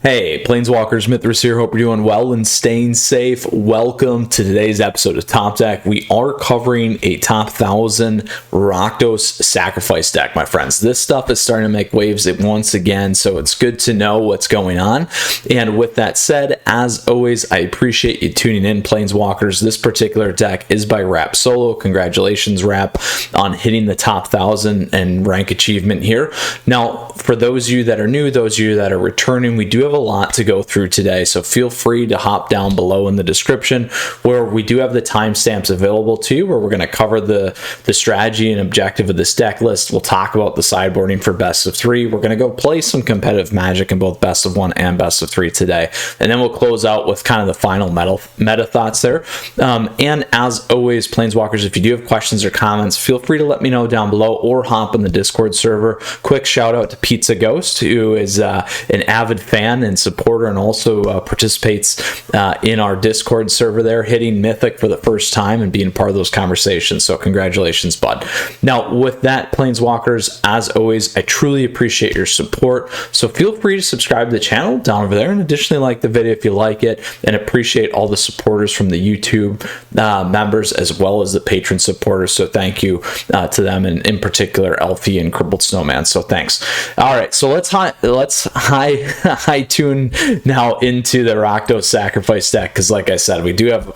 Hey, Planeswalkers, Mythras here. Hope you're doing well and staying safe. Welcome to today's episode of Top Deck. We are covering a top 1,000 Rakdos Sacrifice deck, my friends. This stuff is starting to make waves once again, so it's good to know what's going on. And with that said, as always, I appreciate you tuning in, Planeswalkers. This particular deck is by Rap Solo. Congratulations, Rap, on hitting the top 1,000 and rank achievement here. Now, for those of you that are new, those of you that are returning, we do have a lot to go through today, so feel free to hop down below in the description where we do have the timestamps available to you, where we're going to cover the strategy and objective of this deck list. We'll talk about the sideboarding for best of 3. We're going to go play some competitive Magic in both best of 1 and best of 3 today, and then we'll close out with kind of the final meta thoughts there. And as always, Planeswalkers, if you do have questions or comments, feel free to let me know down below or hop in the Discord server. Quick shout out to Pizza Ghost, who is an avid fan and supporter, and also participates in our Discord server there, hitting Mythic for the first time and being part of those conversations. So congratulations, bud. Now, with that, Planeswalkers, as always, I truly appreciate your support. So feel free to subscribe to the channel down over there, and additionally like the video if you like it, and appreciate all the supporters from the YouTube members as well as the Patron supporters. So thank you to them, and in particular Elfie and Crippled Snowman. So thanks. All right, so let's high tune now into the Rakdos Sacrifice deck, because like I said, we do have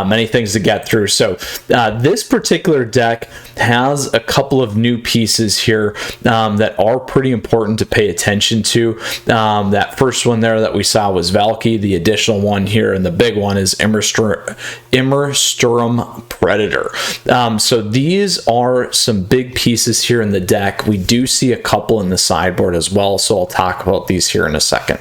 many things to get through. So this particular deck has a couple of new pieces here that are pretty important to pay attention to. That first one there that we saw was Valky. The additional one here, and the big one, is Immersturm Predator. So these are some big pieces here in the deck. We do see a couple in the sideboard as well, so I'll talk about these here in a second.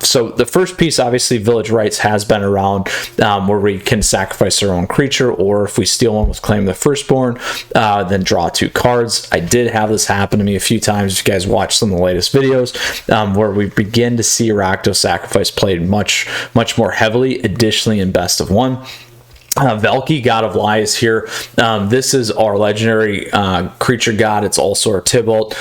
So the first piece, obviously, Village Rites has been around, where we can sacrifice our own creature, or if we steal one with Claim the Firstborn, then draw 2 cards. I did have this happen to me a few times. If you guys watch some of the latest videos, where we begin to see Rakdos Sacrifice played much more heavily, additionally in best of 1. Valky, God of Lies here. This is our legendary creature god. It's also our Tibalt,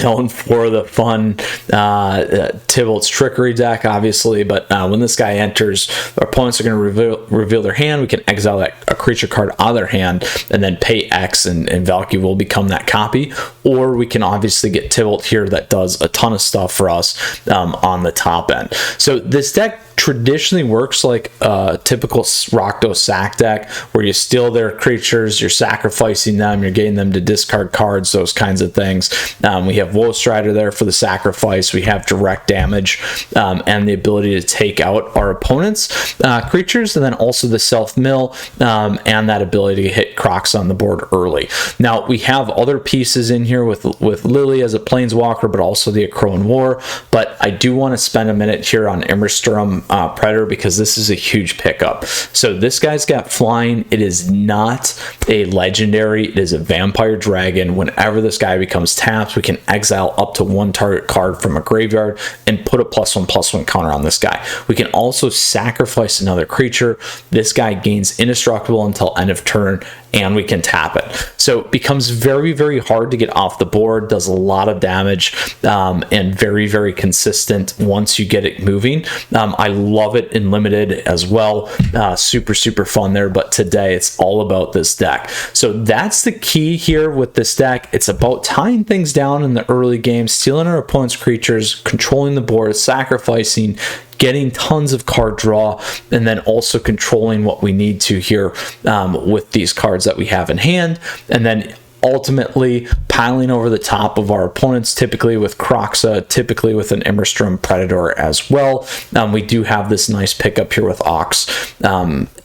known for the fun Tibalt's Trickery deck, obviously. But when this guy enters, our opponents are going to reveal their hand. We can exile a creature card out of their hand and then pay X, and Valky will become that copy. Or we can obviously get Tibalt here that does a ton of stuff for us on the top end. So this deck traditionally works like a typical Rakdos Sac deck, where you steal their creatures, you're sacrificing them, you're getting them to discard cards, those kinds of things. We have Wolf Strider there for the sacrifice. We have direct damage and the ability to take out our opponent's creatures, and then also the self-mill and that ability to hit Crocs on the board early. Now, we have other pieces in here with Lily as a Planeswalker, but also the Akroan War. But I do want to spend a minute here on Immersturm Predator, because this is a huge pickup. So this guy's got flying. It is not a legendary, it is a vampire dragon. Whenever this guy becomes tapped, we can exile up to 1 target card from a graveyard and put a +1/+1 counter on this guy. We can also sacrifice another creature. This guy gains indestructible until end of turn, and we can tap it. So it becomes very hard to get off the board, does a lot of damage, and very consistent once you get it moving. I love it in limited as well. Super fun there, but today it's all about this deck. So that's the key here with this deck. It's about tying things down in the early game, stealing our opponent's creatures, controlling the board, sacrificing, getting tons of card draw, and then also controlling what we need to here with these cards that we have in hand, and then ultimately piling over the top of our opponents, typically with Croxa, typically with an Immersturm Predator as well. We do have this nice pickup here with Ox,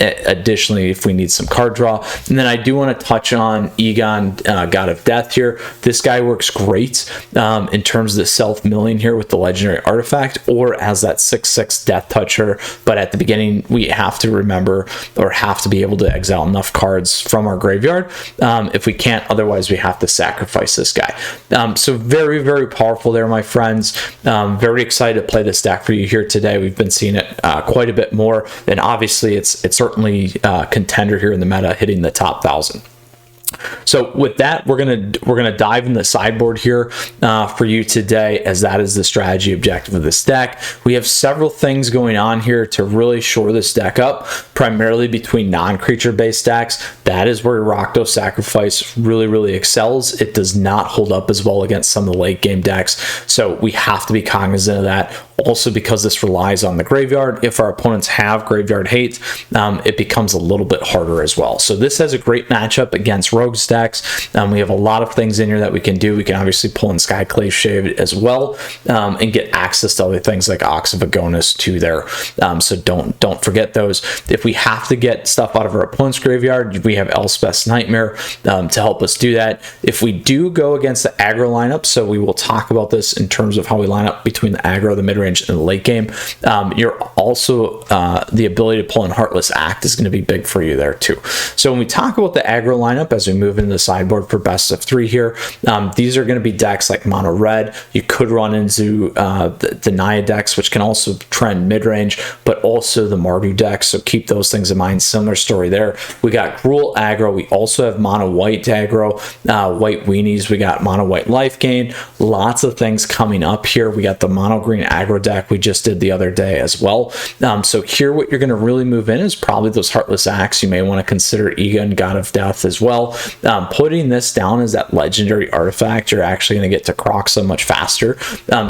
additionally, if we need some card draw. And then I do want to touch on Egon, God of Death here. This guy works great in terms of the self-milling here with the legendary artifact, or as that 6/6 Death Toucher. But at the beginning, we have to remember, or have to be able to exile enough cards from our graveyard. If we can't, otherwise we have to sacrifice this guy. So very powerful there, my friends. Very excited to play this deck for you here today. We've been seeing it quite a bit more, and obviously it's certainly a contender here in the meta, hitting the top 1,000. So with that, we're gonna dive in the sideboard here for you today, as that is the strategy objective of this deck. We have several things going on here to really shore this deck up, primarily between non-creature based decks. That is where Rakdos Sacrifice really excels. It does not hold up as well against some of the late game decks, so we have to be cognizant of that. Also, because this relies on the graveyard, if our opponents have graveyard hate, it becomes a little bit harder as well. So this has a great matchup against Rogues decks. We have a lot of things in here that we can do. We can obviously pull in Skyclave Shade as well, and get access to other things like Ox of Agonis too there. So don't forget those. If we have to get stuff out of our opponent's graveyard, we have Elspeth's Nightmare to help us do that. If we do go against the aggro lineup, so we will talk about this in terms of how we line up between the aggro, the mid-range, in the late game, you're also the ability to pull in Heartless Act is going to be big for you there too. So when we talk about the aggro lineup as we move into the sideboard for best of 3 here, these are going to be decks like mono red. You could run into the Naya decks, which can also trend mid-range, but also the Mardu decks, so keep those things in mind. Similar story there. We got Gruul aggro. We also have mono white aggro, white weenies. We got mono white life gain. Lots of things coming up here. We got the mono green aggro deck we just did the other day as well. So here what you're going to really move in is probably those Heartless Acts. You may want to consider Egon, God of Death as well. Putting this down as that legendary artifact, you're actually going to get to Croc so much faster.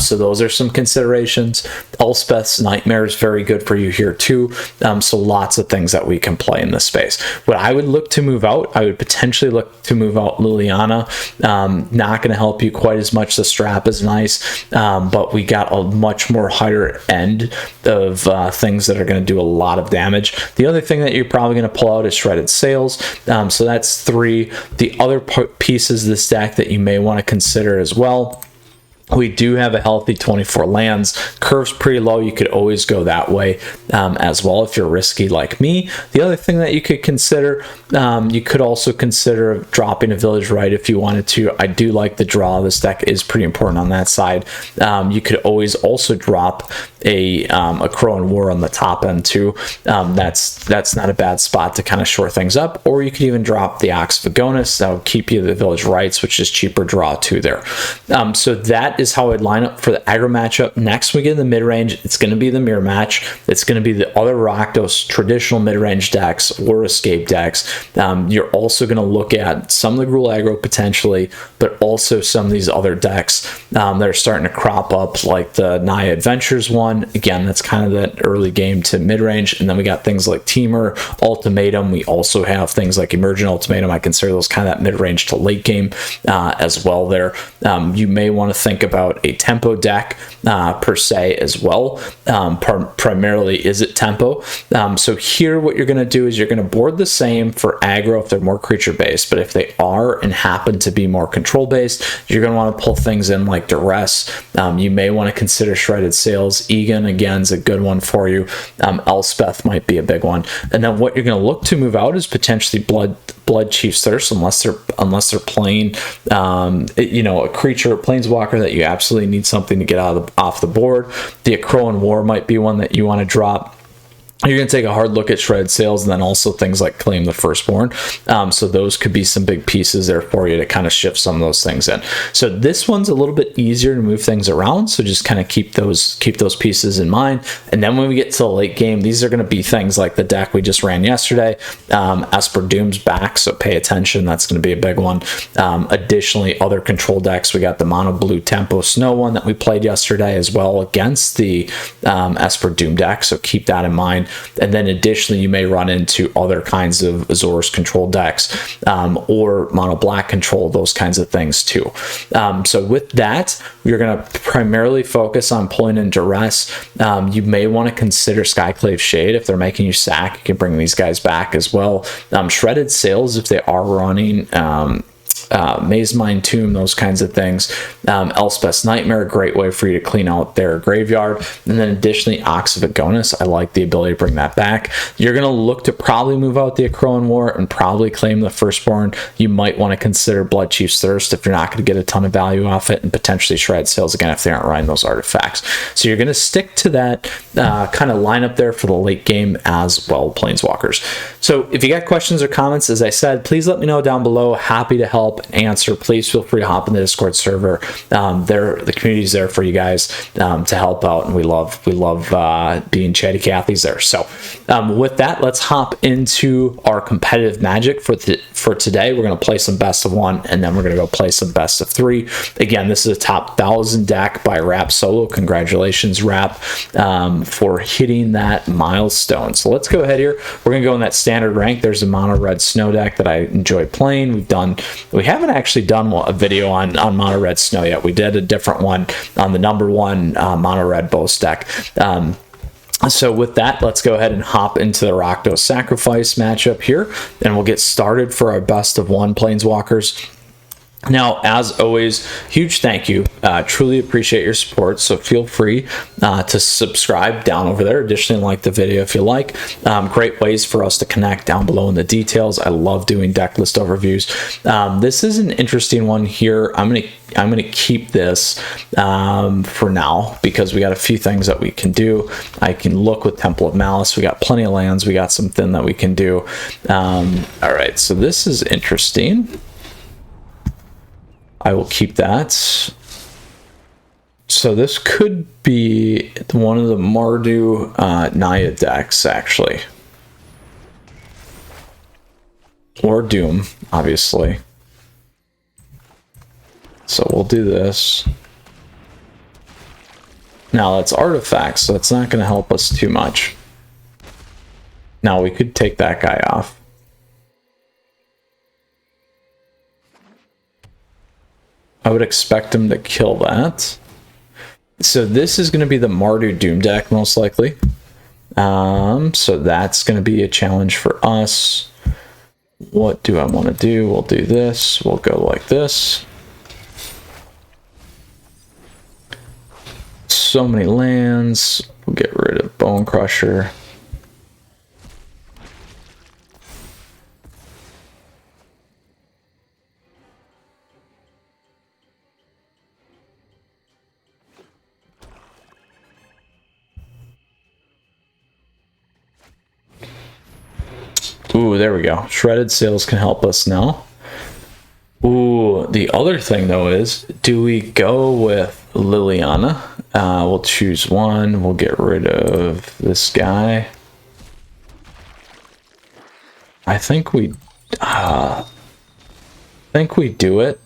So those are some considerations. Elspeth's Nightmare is very good for you here too. So lots of things that we can play in this space. What I would look to move out, I would potentially look to move out Liliana. Not going to help you quite as much. The strap is nice, but we got a much more higher end of things that are going to do a lot of damage. The other thing that you're probably going to pull out is Shredded Sails. So that's 3. The other pieces of this deck that you may want to consider as well, we do have a healthy 24 lands. Curve's pretty low. You could always go that way as well if you're risky like me. The other thing that you could consider, you could also consider dropping a Village Right if you wanted to. I do like the draw. This deck is pretty important on that side. You could always also drop a Crow and War on the top end too. That's not a bad spot to kind of shore things up. Or you could even drop the Ox of Agonis. That would keep you the Village Rights, which is cheaper draw too there. So that is how I'd line up for the aggro matchup. Next we get in the mid-range, it's going to be the mirror match. It's going to be the other Rakdos traditional mid-range decks or escape decks. You're also going to look at some of the Gruul aggro potentially, but also some of these other decks that are starting to crop up, like the Naya Adventures one. Again, that's kind of that early game to mid-range. And then we got things like Teamer, Ultimatum. We also have things like Emergent Ultimatum. I consider those kind of that mid-range to late game as well there. You may want to think about a tempo deck per se as well. Primarily is it tempo. So here what you're going to do is you're going to board the same for aggro if they're more creature based, but if they are and happen to be more control based, you're going to want to pull things in like Duress. You may want to consider Shredded Sails. Egan again is a good one for you. Elspeth might be a big one. And then what you're going to look to move out is potentially Blood Chief's Thirst, unless they're playing a creature, planeswalker that you absolutely need something to get off the board. The Crow and War might be one that you want to drop. You're going to take a hard look at Shredded Sails, and then also things like Claim the Firstborn. So those could be some big pieces there for you to kind of shift some of those things in. So this one's a little bit easier to move things around. So just kind of keep those pieces in mind. And then when we get to the late game, these are going to be things like the deck we just ran yesterday. Esper Doom's back, so pay attention. That's going to be a big one. Additionally, other control decks. We got the Mono Blue Tempo Snow one that we played yesterday as well against the Esper Doom deck. So keep that in mind. And then additionally, you may run into other kinds of Azor's control decks or mono black control, those kinds of things too. So with that, you're going to primarily focus on pulling in Duress. You may want to consider Skyclave Shade if they're making you sack. You can bring these guys back as well. Shredded Sails if they are running Maze Mine Tomb, those kinds of things. Elspeth's Nightmare, a great way for you to clean out their graveyard. And then additionally, Ox of Agonis, I like the ability to bring that back. You're going to look to probably move out the Akroan War and probably claim the Firstborn. You might want to consider Blood Chief's Thirst if you're not going to get a ton of value off it, and potentially Shred Sails again if they aren't riding those artifacts. So you're going to stick to that kind of lineup there for the late game as well, Planeswalkers. So if you got questions or comments, as I said, please let me know down below. Happy to help answer. Please feel free to hop in the Discord server. The community's there for you guys to help out, and we love being chatty Cathy's there. So with that, let's hop into our competitive magic for today. We're going to play some best of one, and then we're going to go play some best of three. Again, this is a top 1,000 deck by Rap Solo. Congratulations, Rap, for hitting that milestone. So let's go ahead here. We're going to go in that standard rank. There's a mono red snow deck that I enjoy playing. We haven't actually done a video on mono red snow yet. We did a different one on the #1 mono red Boros deck. So with that, let's go ahead and hop into the Rakdos Sacrifice matchup here, and we'll get started for our best of one Planeswalkers. Now, as always, huge thank you. Truly appreciate your support. So feel free to subscribe down over there. Additionally, like the video if you like. Great ways for us to connect down below in the details. I love doing deck list overviews. This is an interesting one here. I'm gonna keep this for now because we got a few things that we can do. I can look with Temple of Malice. We got plenty of lands. We got something that we can do. All right, so this is interesting. I will keep that. So this could be one of the Mardu Naya decks, actually. Or Doom, obviously. So we'll do this. Now that's artifacts, so it's not going to help us too much. Now we could take that guy off. I would expect him to kill that. So this is going to be the Mardu Doom deck, most likely. So that's going to be a challenge for us. What do I want to do? We'll do this. We'll go like this. So many lands. We'll get rid of Bone Crusher. Ooh, there we go. Shredded Sails can help us now. Ooh, the other thing though is, do we go with Liliana? We'll choose one. We'll get rid of this guy. I think we do it.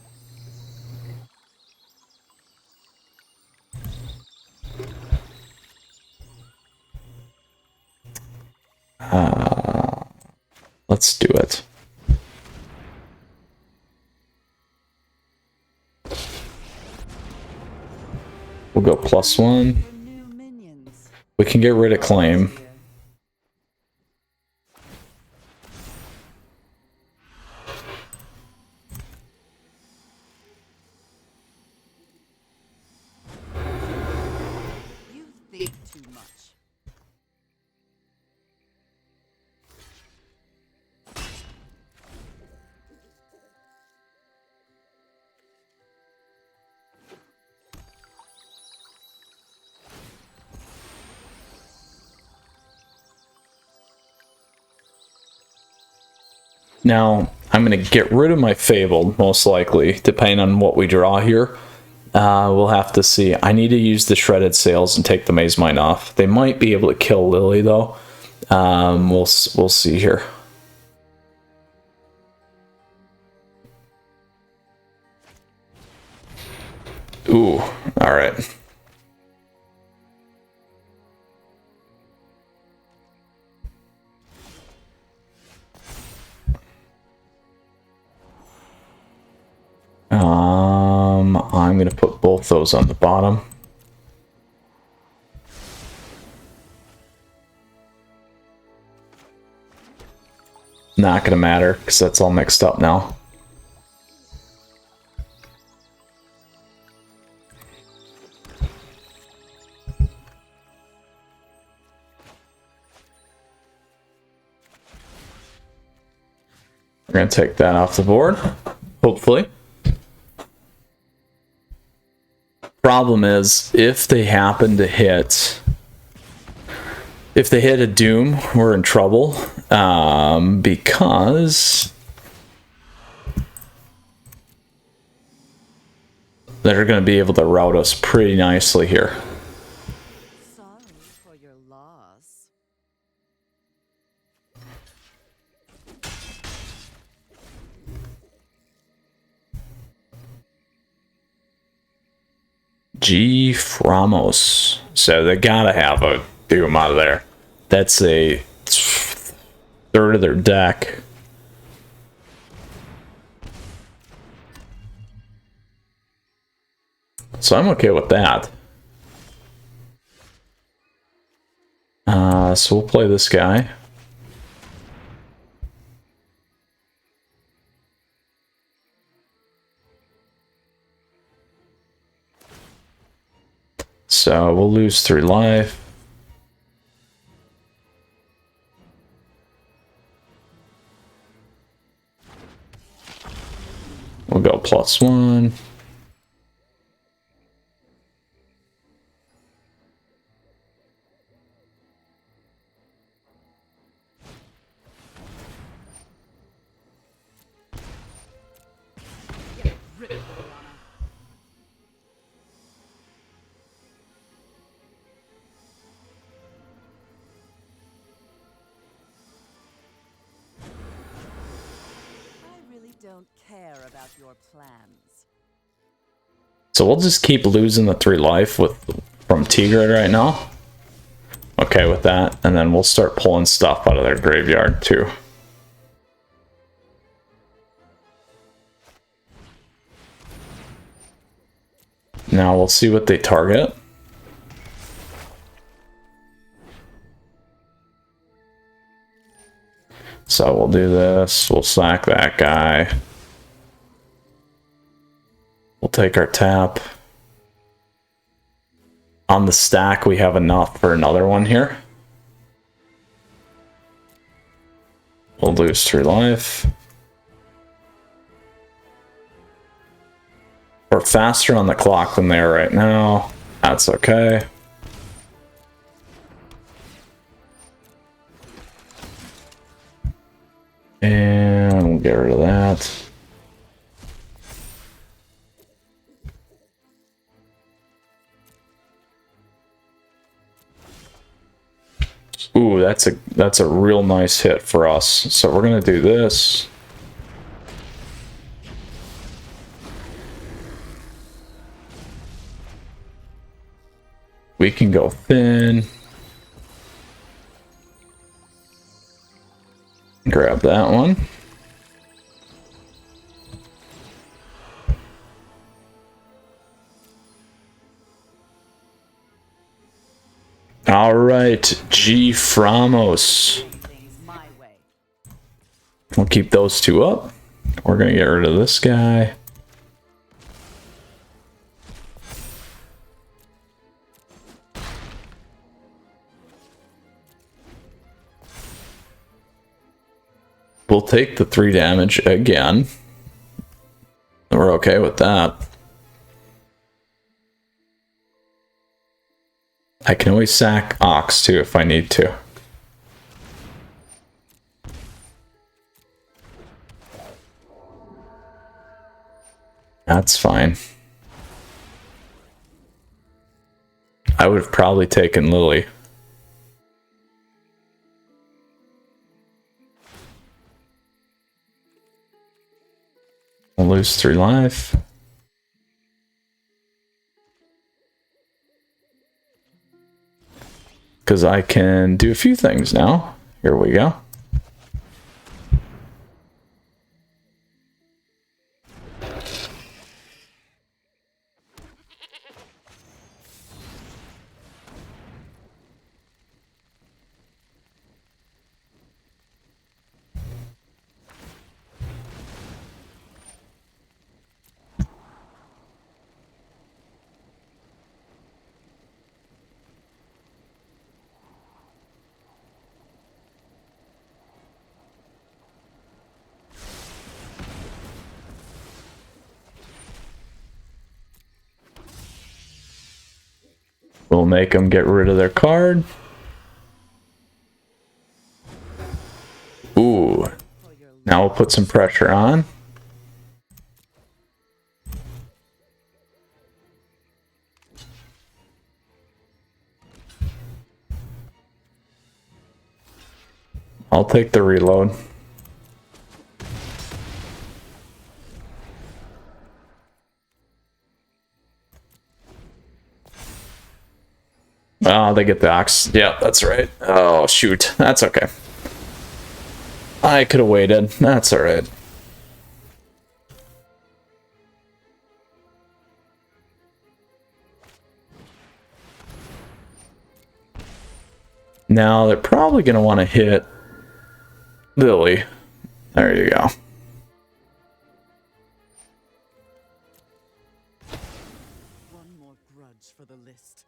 Let's do it. We'll go +1. We can get rid of Claim. You think too much. Now, I'm going to get rid of my Fabled, most likely, depending on what we draw here. We'll have to see. I need to use the Shredded Sails and take the Maze Mine off. They might be able to kill Lily, though. We'll see here. Ooh, all right. I'm going to put both those on the bottom. Not going to matter because that's all mixed up now. We're going to take that off the board, hopefully. Problem is, if they happen to hit... If they hit a Doom, we're in trouble. Because... they're going to be able to route us pretty nicely here. Sorry for your loss. G. Framos. So they gotta have a Doom out of there. That's a third of their deck. So I'm okay with that. So we'll play this guy. So we'll lose 3 life. We'll go +1. Don't care about your plans. So we'll just keep losing the 3 life from Tegrid right now. Okay with that, and then we'll start pulling stuff out of their graveyard too. Now we'll see what they target. So we'll do this, we'll sack that guy. We'll take our tap. On the stack, we have enough for another one here. We'll lose 3 life. We're faster on the clock than they are right now. That's okay. And we'll get rid of that. Ooh, that's a real nice hit for us. So we're gonna do this. We can go thin. Grab that one. All right, G. Framos. We'll keep those 2 up. We're gonna get rid of this guy. We'll take the 3 damage again. We're okay with that. I can always sack Ox too if I need to. That's fine. I would have probably taken Lily. I'll lose 3 life. Because I can do a few things now. Here we go. We'll make them get rid of their card. Ooh. Now we'll put some pressure on. I'll take the reload. Oh, they get the ox. Yeah, that's right. Oh, shoot. That's okay. I could have waited. That's alright. Now they're probably going to want to hit Lily. There you go. One more grudge for the list.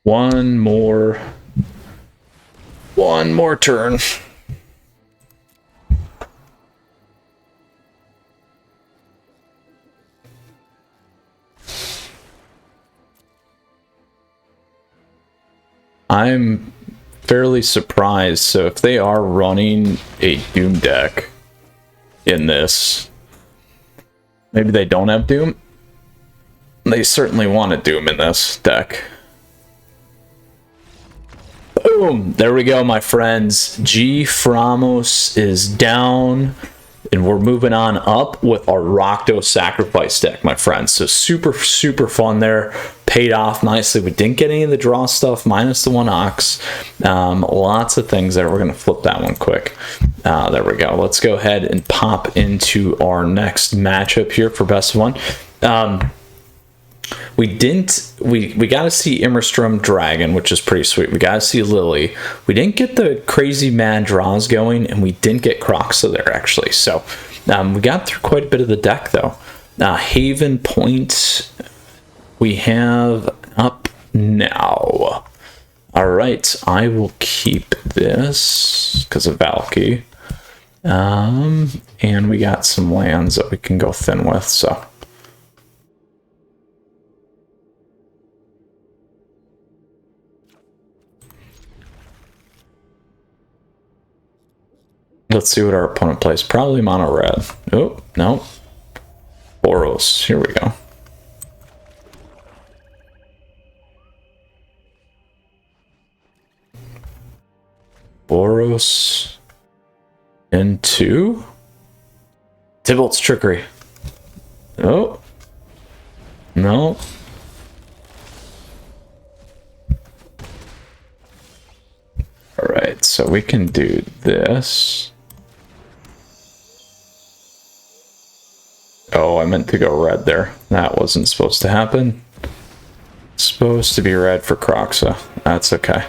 One more turn. I'm fairly surprised. So if they are running a Doom deck in this, maybe they don't have Doom. They certainly want a Doom in this deck. Boom! There we go, my friends. G Framos is down, and we're moving on up with our Rakdos Sacrifice deck, my friends. So super fun there. Paid off nicely. We didn't get any of the draw stuff, minus the one ox. Lots of things there. We're going to flip that one quick. There we go. Let's go ahead and pop into our next matchup here for best of one. We got to see Immerstrom Dragon, which is pretty sweet. We got to see Lily. We didn't get the crazy mad draws going, and we didn't get Croxa there, actually. So we got through quite a bit of the deck, though. Haven Point we have up now. All right, I will keep this because of Valky. And we got some lands that we can go thin with, so... Let's see what our opponent plays. Probably mono red. Oh, no. Boros. Here we go. Boros into Tybalt's Trickery. Oh. No. Alright, so we can do this. Oh, I meant to go red there. That wasn't supposed to happen. It's supposed to be red for Croxa. That's okay.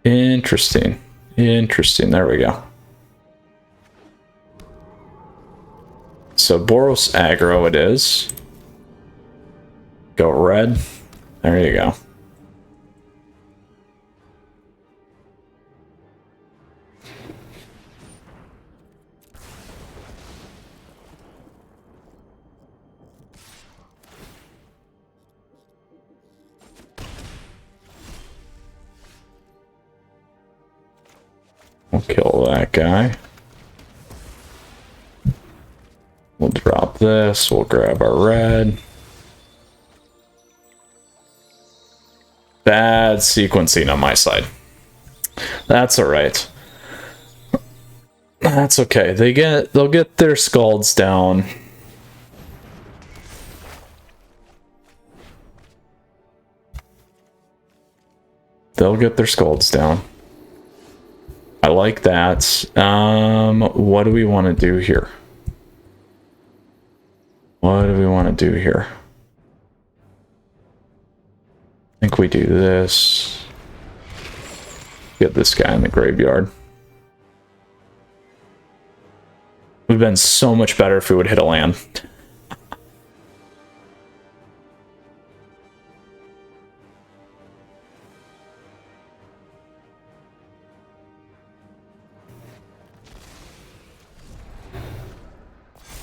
Interesting. Interesting. There we go. So Boros aggro it is. Go red. There you go. We'll kill that guy. We'll drop this. We'll grab our red. Bad sequencing on my side. That's all right. That's okay. They'll get their scalds down. They'll get their scalds down. I like that. What do we want to do here? What do we want to do here? I think we do this. Get this guy in the graveyard. Would have been so much better if we would hit a land.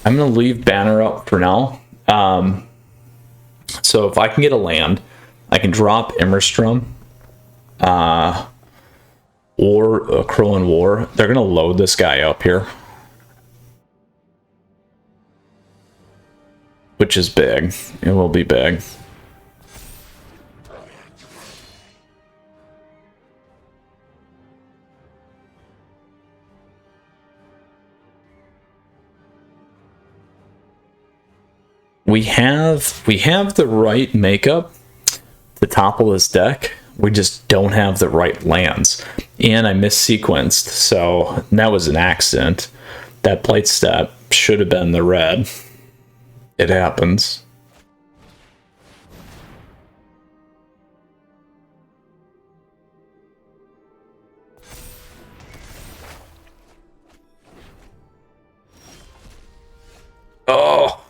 I'm going to leave Banner up for now. So if I can get a land, I can drop Immerstrom or a Krillin War. They're going to load this guy up here, which is big. It will be big. We have the right makeup to topple this deck. We just don't have the right lands. And I missequenced, so that was an accident. That Blight step should have been the red. It happens. Oh!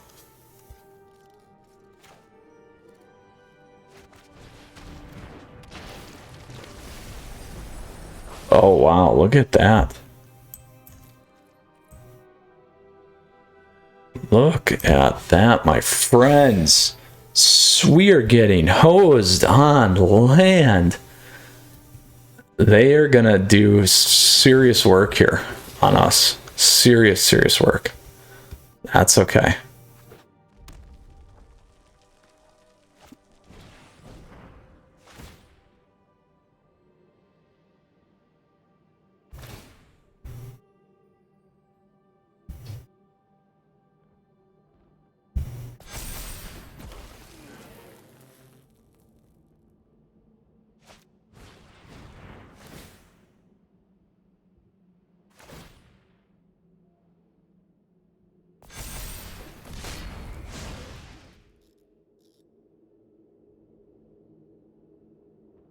Oh wow, look at that. Look at that, my friends. We are getting hosed on land. They are gonna do serious work here on us. Serious work. That's okay.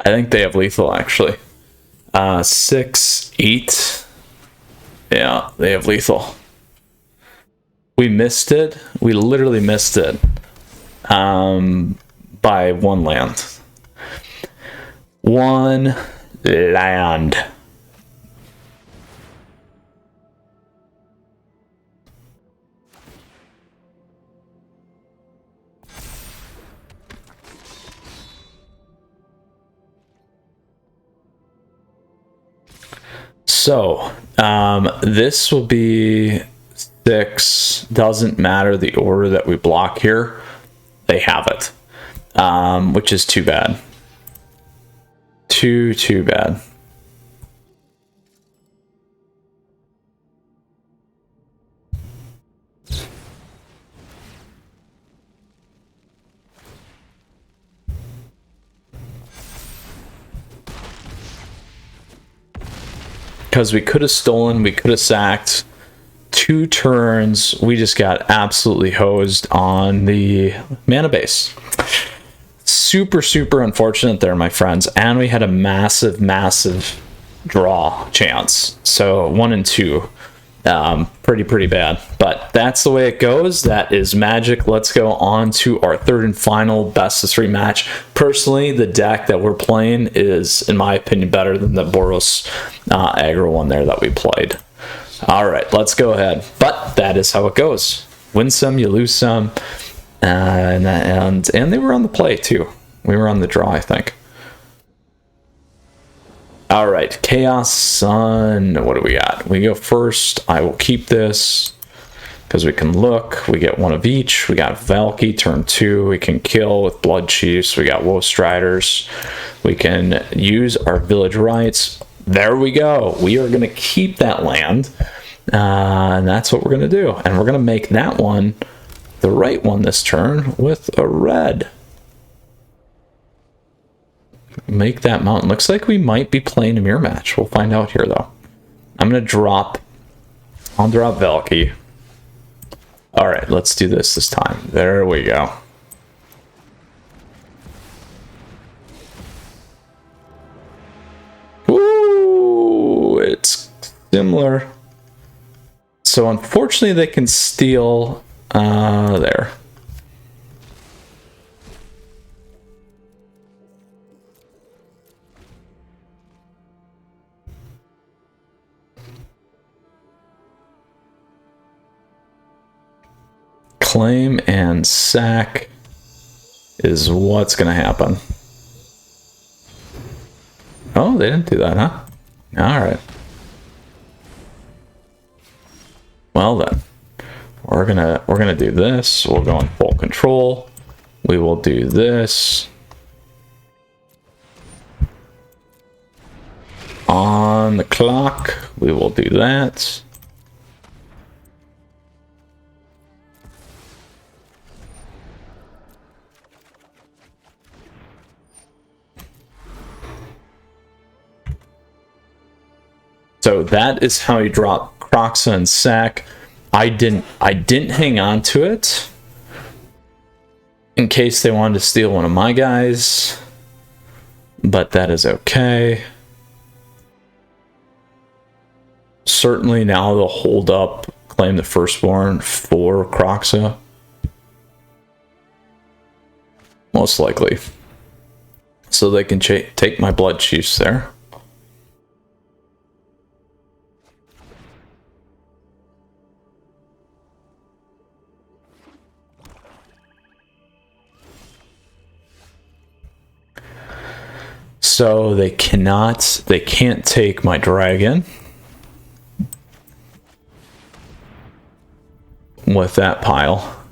I think they have lethal, actually. 6, 8. Yeah, they have lethal. We missed it. We literally missed it. By 1 land. 1 land. So, this will be 6. Doesn't matter the order that we block here. They have it. Which is too bad. Too bad. Because we could have stolen, we could have sacked. 2 turns, we just got absolutely hosed on the mana base. Super unfortunate there, my friends. And we had a massive draw chance. So 1 and 2. Pretty bad. But that's the way it goes. That is Magic. Let's go on to our 3rd and final best of 3 match. Personally, the deck that we're playing is, in my opinion, better than the Boros aggro one there that we played. All right, let's go ahead. But that is how it goes. Win some, you lose some. And they were on the play too. We were on the draw, I think. All right, Chaos Sun. What do we got? We go first. I will keep this. because we can look, we get one of each. We got Valky turn 2, we can kill with Blood Chiefs, we got Wolf Striders, we can use our Village Rights. There we go. We are going to keep that land, and that's what we're going to do. And we're going to make that one the right one this turn with a red. Make that mountain. Looks like we might be playing a mirror match. We'll find out here, though. I'm going to drop... I'll drop Valky. Alright, let's do this time. There we go. Ooh, it's similar. So unfortunately they can steal there. Claim and sack is what's going to happen. Oh, they didn't do that, huh? All right. Well then, we're gonna do this. We'll go in full control. We will do this. On the clock, we will do that. So that is how you drop Kroxa and sack. I didn't hang on to it in case they wanted to steal one of my guys, but that is okay. Certainly now they'll hold up, claim the firstborn for Kroxa. Most likely. So they can take my Blood Chiefs there. So they can't take my dragon with that pile.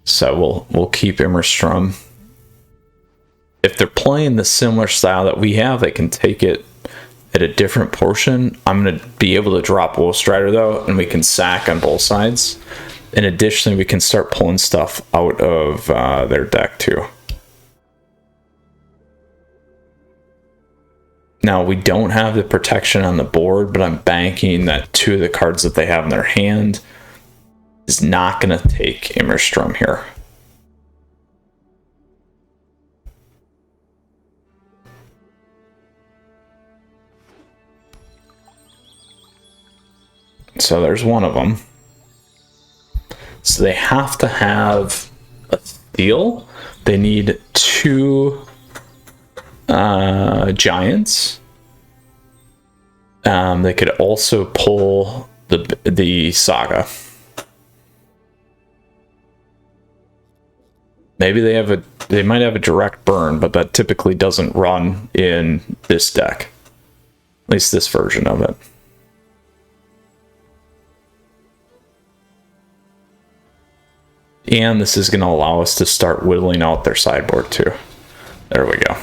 So we'll keep Immerstrom. If they're playing the similar style that we have, they can take it at a different portion. I'm going to be able to drop Wolf Strider though, and we can sack on both sides. And additionally, we can start pulling stuff out of their deck too. Now, we don't have the protection on the board, but I'm banking that 2 of the cards that they have in their hand is not going to take Immerstrom here. So there's one of them. So they have to have a steal. They need 2 giants. They could also pull the saga. Maybe they might have a direct burn, but that typically doesn't run in this deck. At least this version of it. And this is going to allow us to start whittling out their sideboard too. There we go.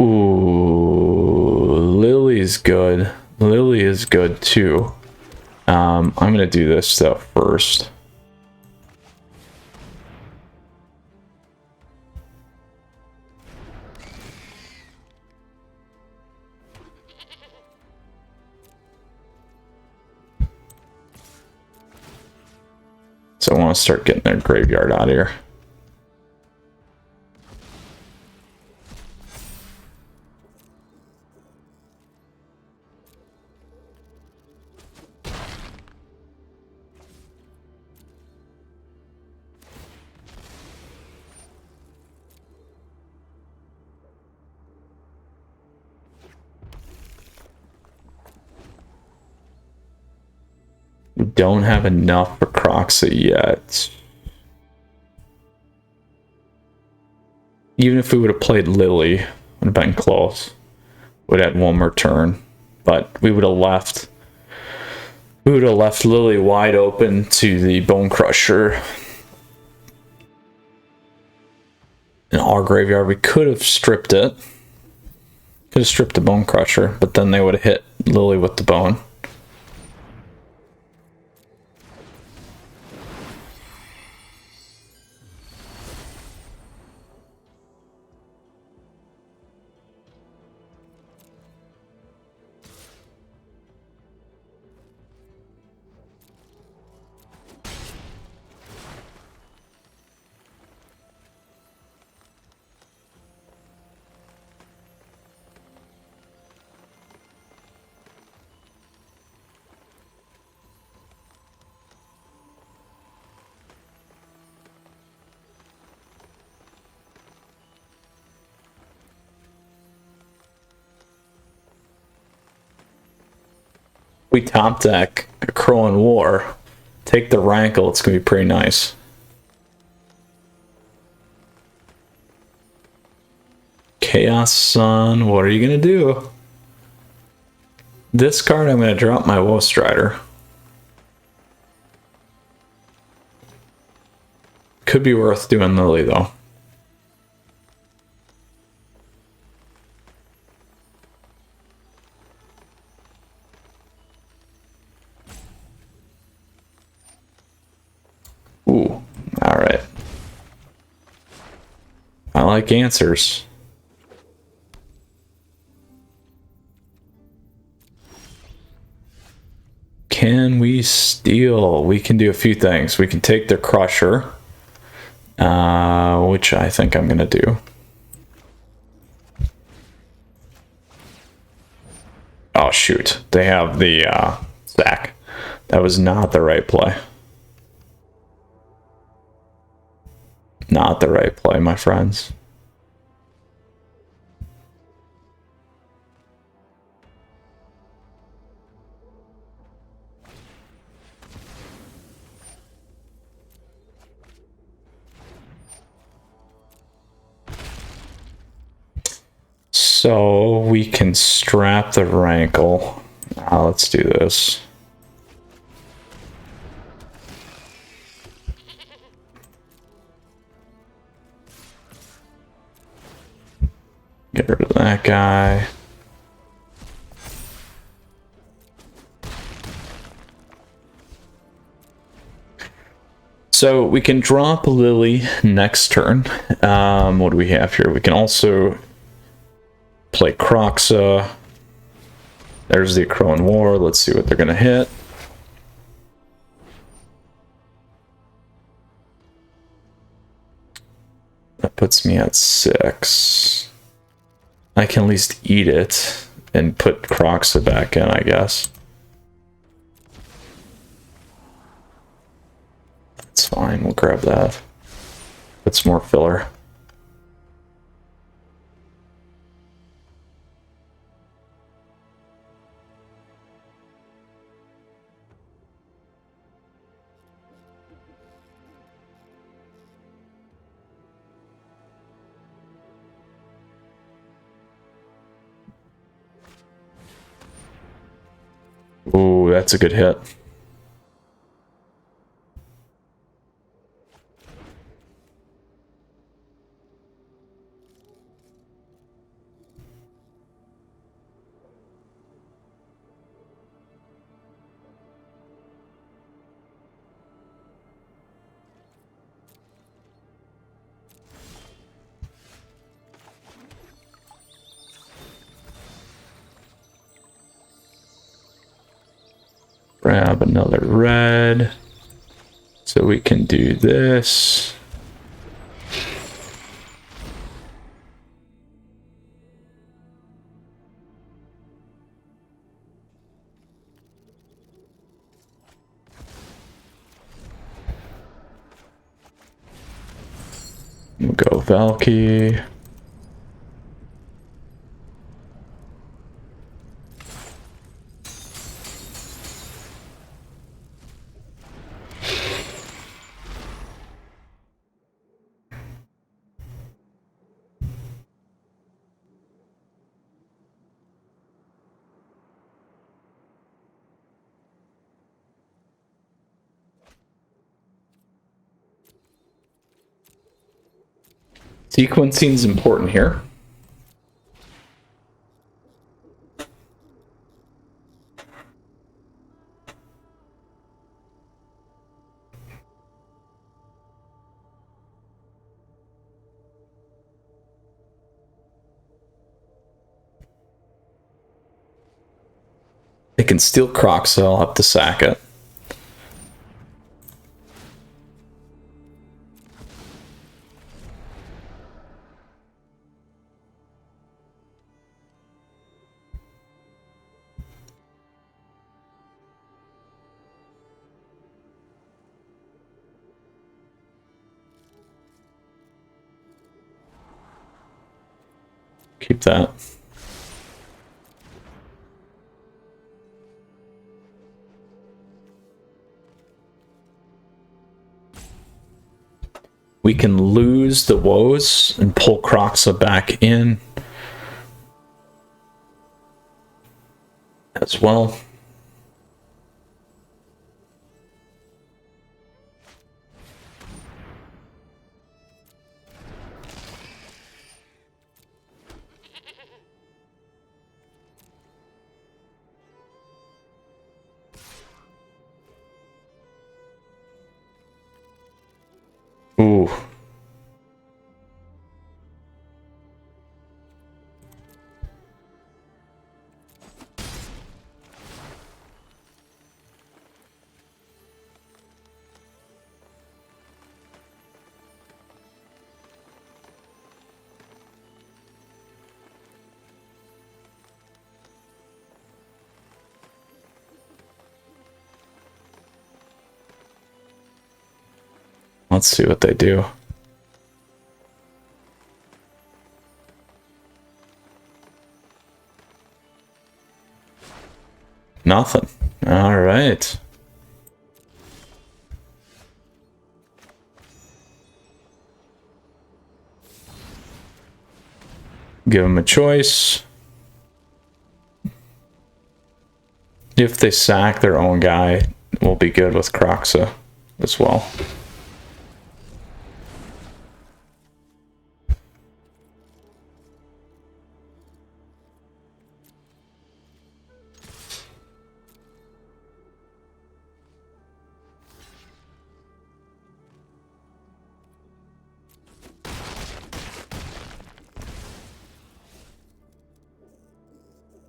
Ooh, Lily's good. Lily is good too. I'm gonna do this stuff first. So I want to start getting their graveyard out of here. We don't have enough for Kroxa yet. even if we would have played Lily, would have been close. Would have had one more turn, but we would have left. We would have left Lily wide open to the Bone Crusher. In our graveyard, we could have stripped it. Could have stripped the Bone Crusher, but then they would have hit Lily with the bone. We top deck a Crow and War, take the Rankle, it's gonna be pretty nice. Chaos Sun, what are you gonna do? This card, I'm gonna drop my Woe Strider. Could be worth doing Lily though. Ooh, alright. I like answers. Can we steal? We can do a few things. We can take their Crusher, which I think I'm gonna do. Oh shoot, they have the sack. That was not the right play. Not the right play, my friends. So we can strap the Rankle. Let's do this. Get rid of that guy. So we can drop Lily next turn. What do we have here? We can also play Croxa. There's the Crow and War. Let's see what they're going to hit. That puts me at 6. I can at least eat it and put Croxa back in, I guess. That's fine, we'll grab that. Put some more filler. Ooh, that's a good hit. Grab another red so we can do this. We'll go Valky. Sequencing is important here. They can steal Crocs, so I'll have to sack it. Keep that. We can lose the woes and pull Croxa back in as well. Ooh. Let's see what they do. Nothing. All right. Give them a choice. If they sack their own guy, we'll be good with Croxa as well.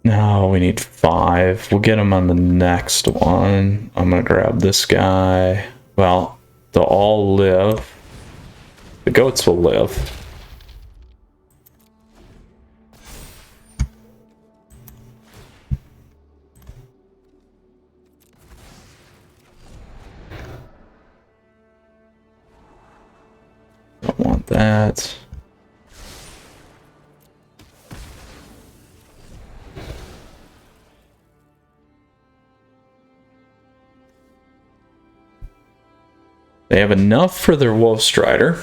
No, we need 5. We'll get them on the next one. I'm gonna grab this guy. Well, they'll all live. The goats will live. Don't want that. They have enough for their Wolf Strider.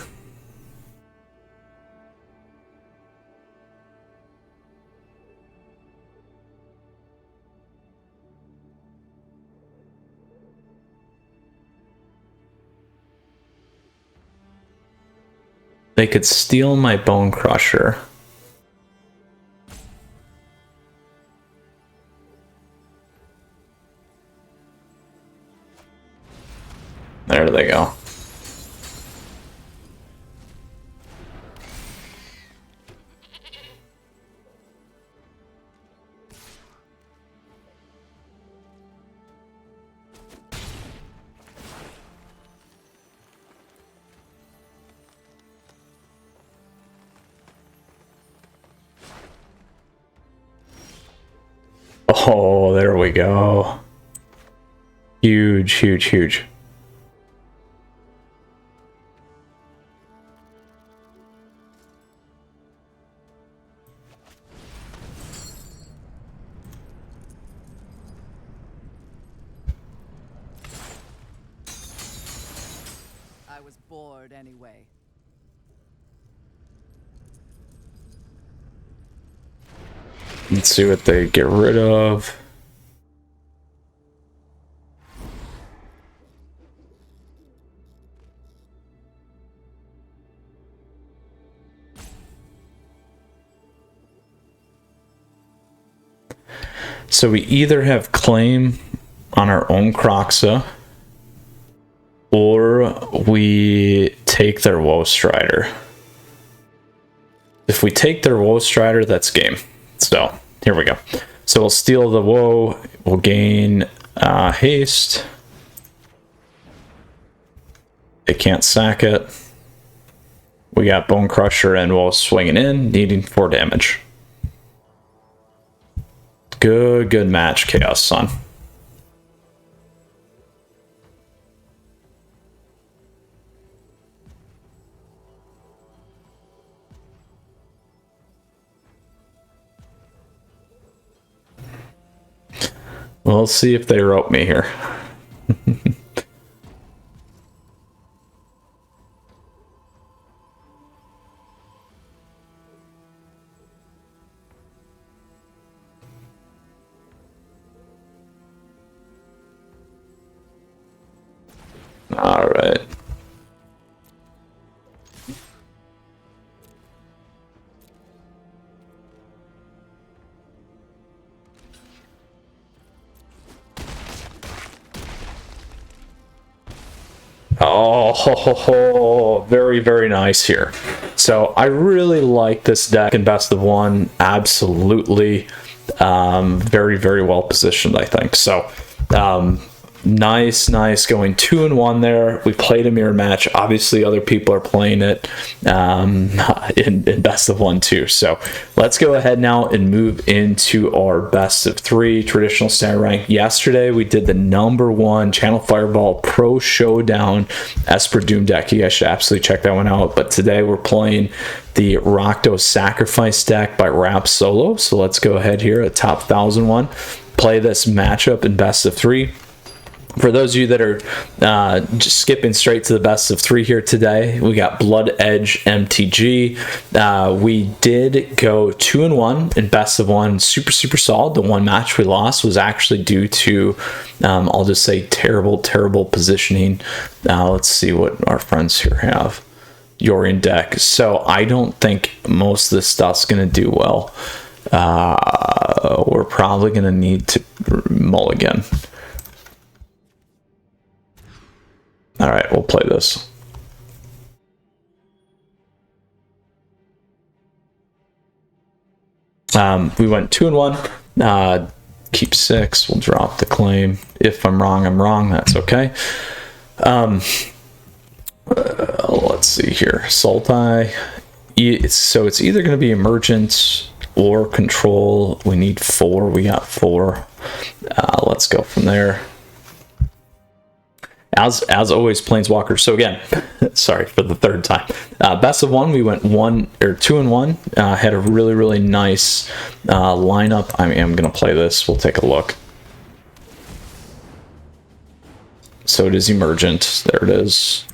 They could steal my Bone Crusher. There they go. Oh, there we go. Huge, huge, huge. I was bored anyway. Let's see what they get rid of. So we either have claim on our own Croxa, or we take their Woe Strider. If we take their Woe Strider, that's game. So here we go. So we'll steal the Woe, we'll gain haste. They can't sack it. We got Bone Crusher and Woe swinging in, needing 4 damage. Good match, Chaos Sun. We'll see if they rope me here. All right. Oh, very nice here. So I really like this deck in best of one. Absolutely, very well positioned, I think. So nice going 2-1 there. We played a mirror match. Obviously other people are playing it in best of one too. So let's go ahead now and move into our best of 3 traditional standard rank. Yesterday we did the #1 Channel Fireball Pro Showdown Esper Doom deck. You guys should absolutely check that one out. But today we're playing the Rakdos Sacrifice deck by Rap Solo. So let's go ahead here at top 1001, play this matchup in best of 3. For those of you that are just skipping straight to the best of 3 here today, we got Blood Edge MTG. We did go 2-1 in best of 1, super solid. The one match we lost was actually due to, I'll just say, terrible positioning. Let's see what our friends here have. Yorion deck. So I don't think most of this stuff's going to do well. We're probably going to need to mulligan. All right, we'll play this. We went 2-1. Keep 6. We'll drop the claim. If I'm wrong, I'm wrong. That's okay. Let's see here. Sultai. So it's either going to be Emergent or Control. We need 4. We got 4. Let's go from there. As always, Planeswalkers. So again, sorry for the 3rd time. Best of 1, we went 2-1. Had a really nice lineup. I am gonna play this. We'll take a look. So it is Emergent. There it is.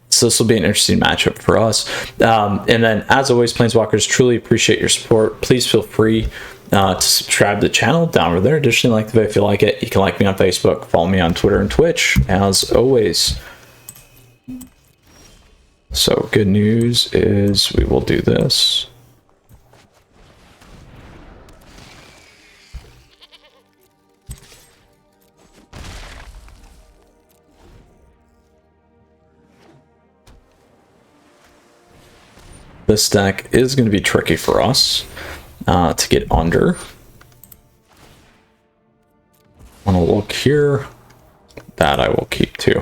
So this will be an interesting matchup for us. And then, as always, Planeswalkers, truly appreciate your support. Please feel free to subscribe to the channel down over there. Additionally, like the video if you like it. You can like me on Facebook, follow me on Twitter and Twitch, as always. So good news is we will do this. This deck is going to be tricky for us to get under. I want to look here. That I will keep too.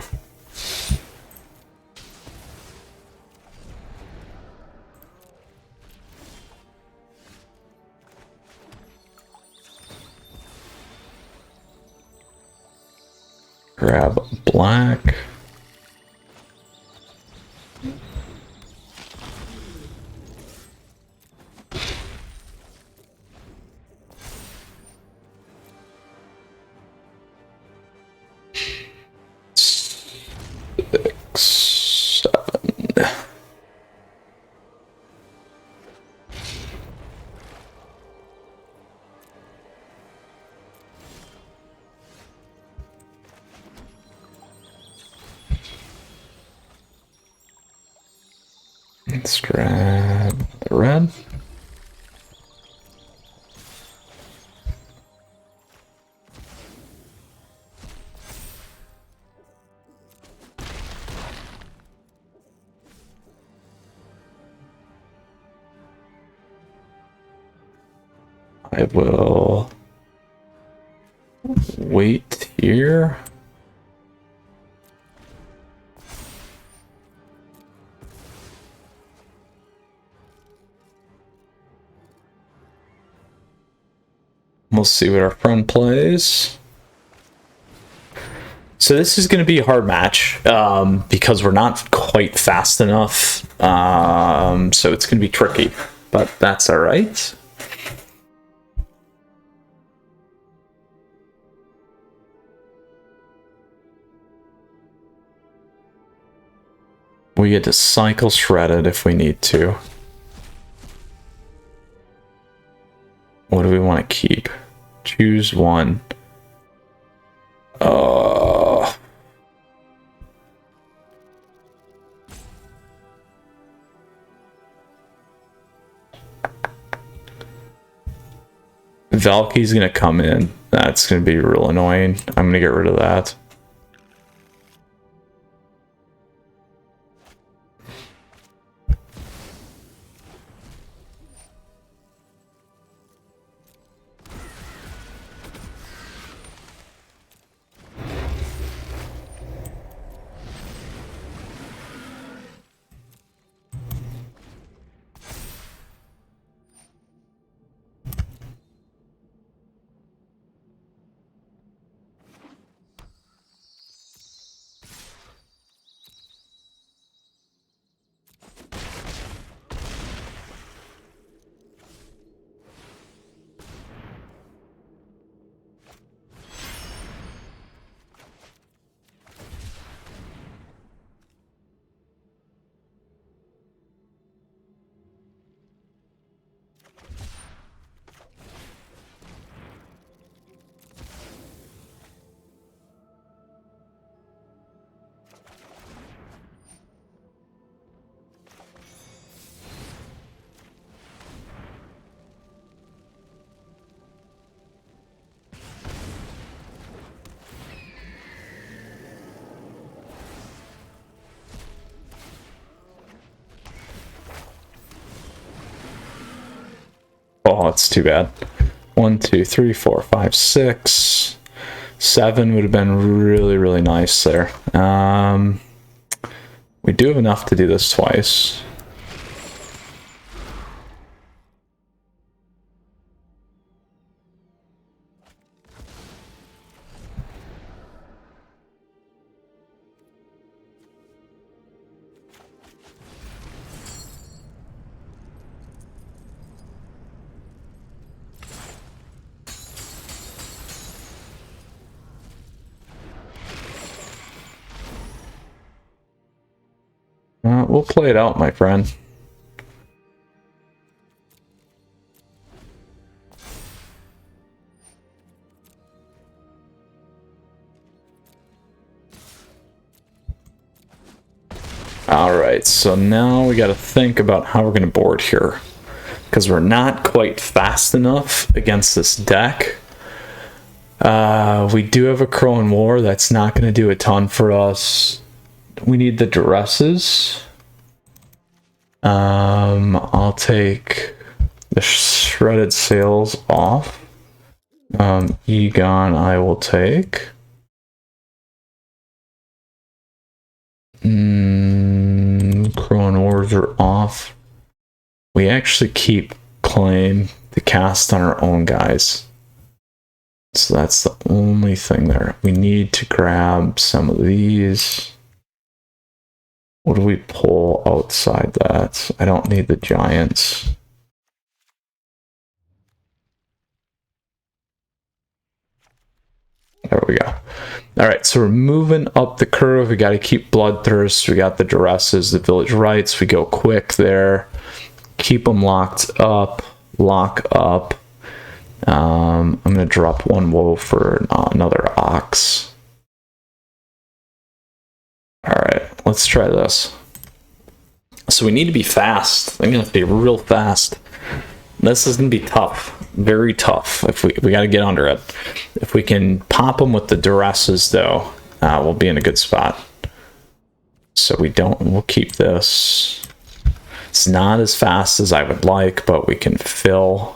Grab black. Let's grab the red. I will wait here. We'll see what our friend plays. So this is going to be a hard match because we're not quite fast enough. So it's going to be tricky, but that's all right. We get to cycle shredded if we need to. What do we want to keep? Choose one. Valky's gonna come in. That's gonna be real annoying. I'm gonna get rid of that. Oh, it's too bad. 1, 2, 3, 4, 5, 6, 7 would have been really, really nice there. We do have enough to do this twice. We'll play it out, my friend. Alright, so now we got to think about how we're going to board here. Because we're not quite fast enough against this deck. We do have a Crow and War. That's not going to do a ton for us. We need the duresses. I'll take the shredded sails off. Egon I will take. Crow and Wars are off. We actually keep claim to cast on our own guys. So that's the only thing there. We need to grab some of these. What do we pull outside that? I don't need the giants. There we go. All right, so we're moving up the curve. We got to keep Bloodthirst. We got the duresses, the village rights. We go quick there. Keep them locked up. Lock up. I'm going to drop one woe for another ox. Alright, let's try this. So we need to be fast. I'm going to have to be real fast. This is going to be tough. Very tough. If we got to get under it. If we can pop them with the duresses, though, we'll be in a good spot. So we'll keep this. It's not as fast as I would like, but we can fill.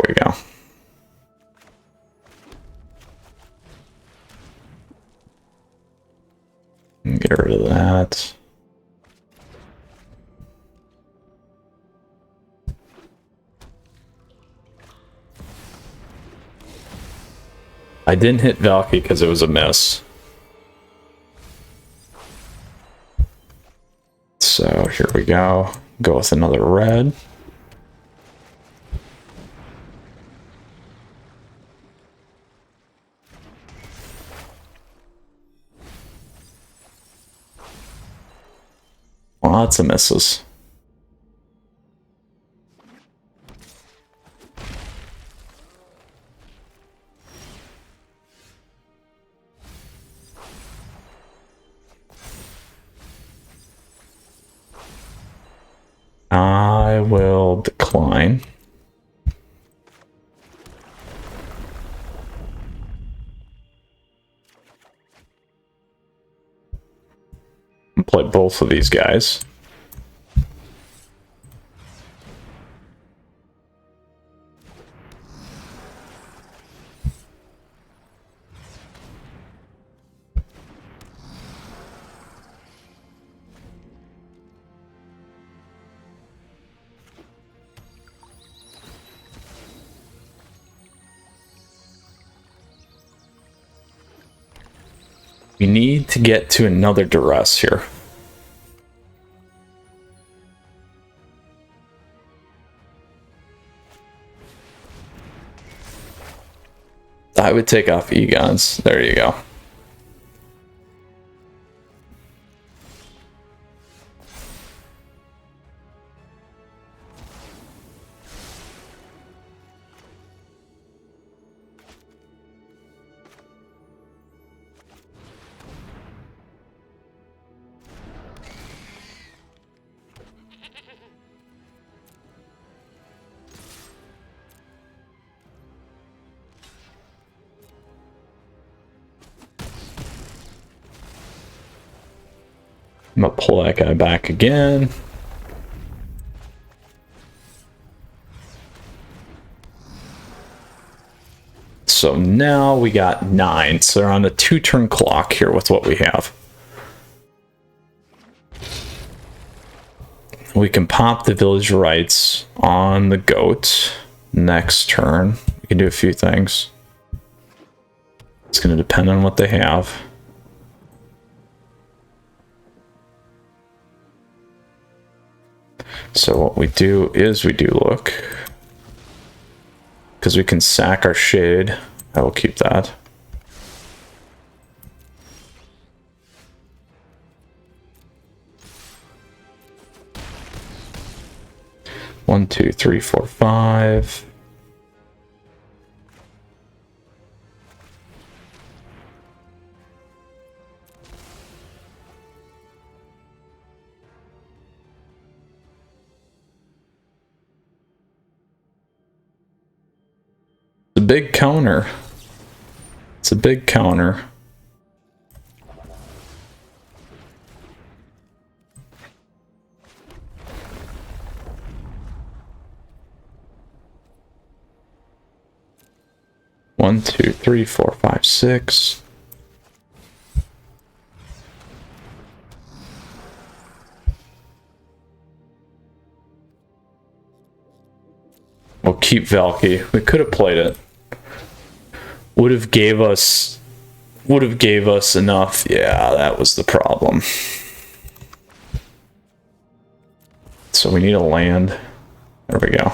we go. Get rid of that. I didn't hit Valky because it was a miss. So here we go. Go with another red. Lots of misses. I will decline. Play both of these guys. We need to get to another duress here. I would take off Egon's. There you go. I'm gonna pull that guy back again. So now we got 9. So they're on a 2-turn clock here with what we have. We can pop the village rights on the goat next turn. We can do a few things. It's going to depend on what they have. So what we do is we do look. Because we can sack our shade. I will keep that. One, two, three, four, five. It's a big counter. It's a big counter. One, two, three, four, five, six. We'll keep Valky. We could have played it. Would have gave us enough. Yeah, that was the problem. So we need a land. There we go.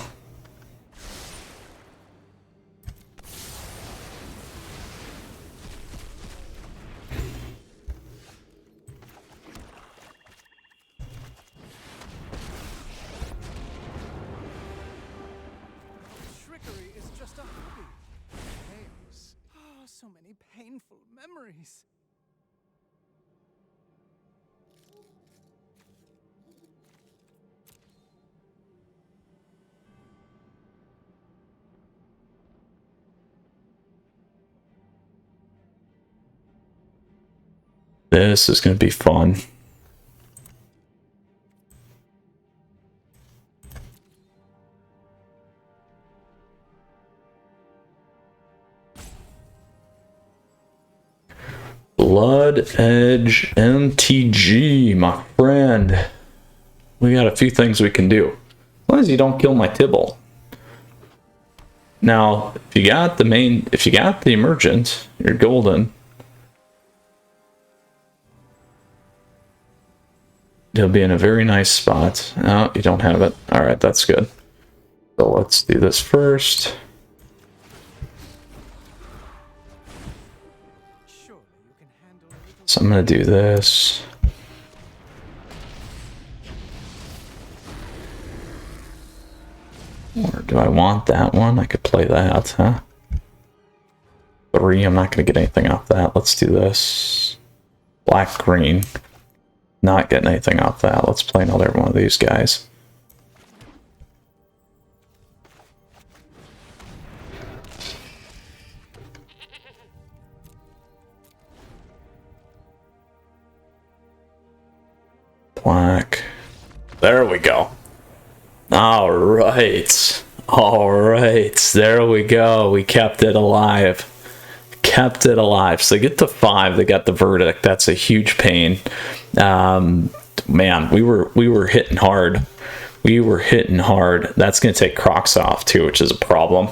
Memories. This is going to be fun. Blood Edge MTG, my friend. We got a few things we can do. As long as you don't kill my Tibble. Now, if you got the Emergent, you're golden. You'll be in a very nice spot. Oh, you don't have it. Alright, that's good. So let's do this first. So I'm going to do this. Or do I want that one? I could play that, huh? 3, I'm not going to get anything off that. Let's do this. Black, green. Not getting anything off that. Let's play another one of these guys. Black. There we go. All right. All right. There we go. We kept it alive. Kept it alive. So they get to 5. They got the verdict. That's a huge pain. Man, we were hitting hard. We were hitting hard. That's going to take Crocs off too, which is a problem.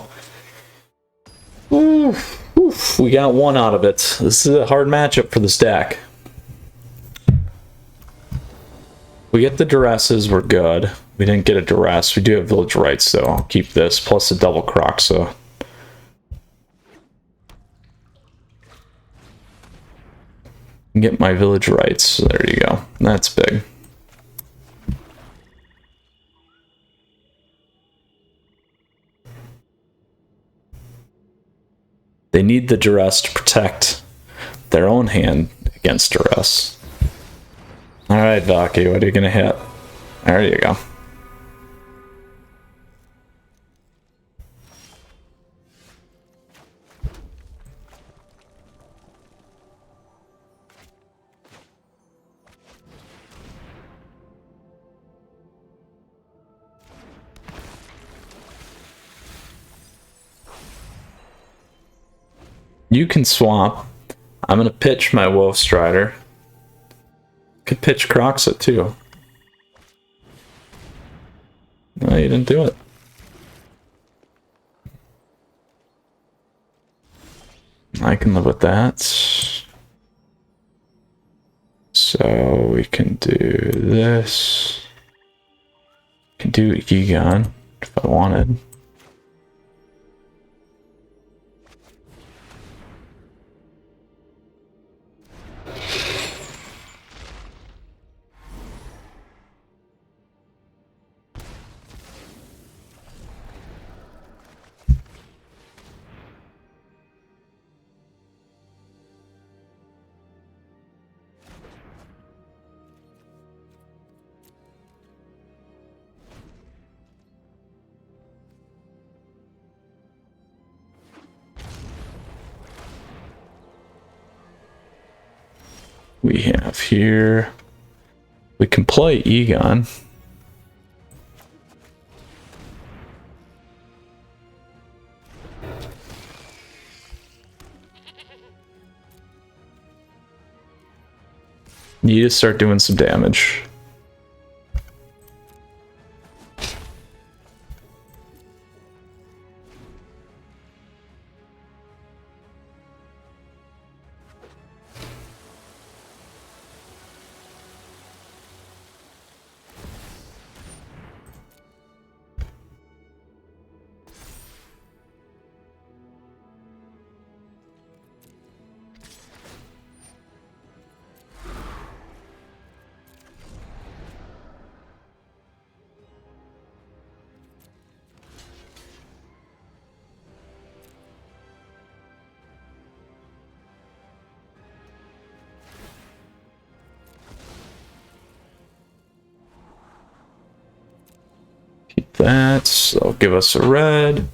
Oof, oof, we got 1 out of it. This is a hard matchup for this deck. We get the duresses, we're good. We didn't get a duress. We do have village rights, so I'll keep this, plus a double croc, so. Get my village rights, so there you go. That's big. They need the duress to protect their own hand against duress. Alright, Valky, what are you gonna hit? There you go. You can swap. I'm gonna pitch my Wolf Strider. Could pitch Croxa too. No, you didn't do it. I can live with that. So we can do this. Can do Gigan if I wanted. We have here, we can play Egon. You need to start doing some damage. That, so give us a red.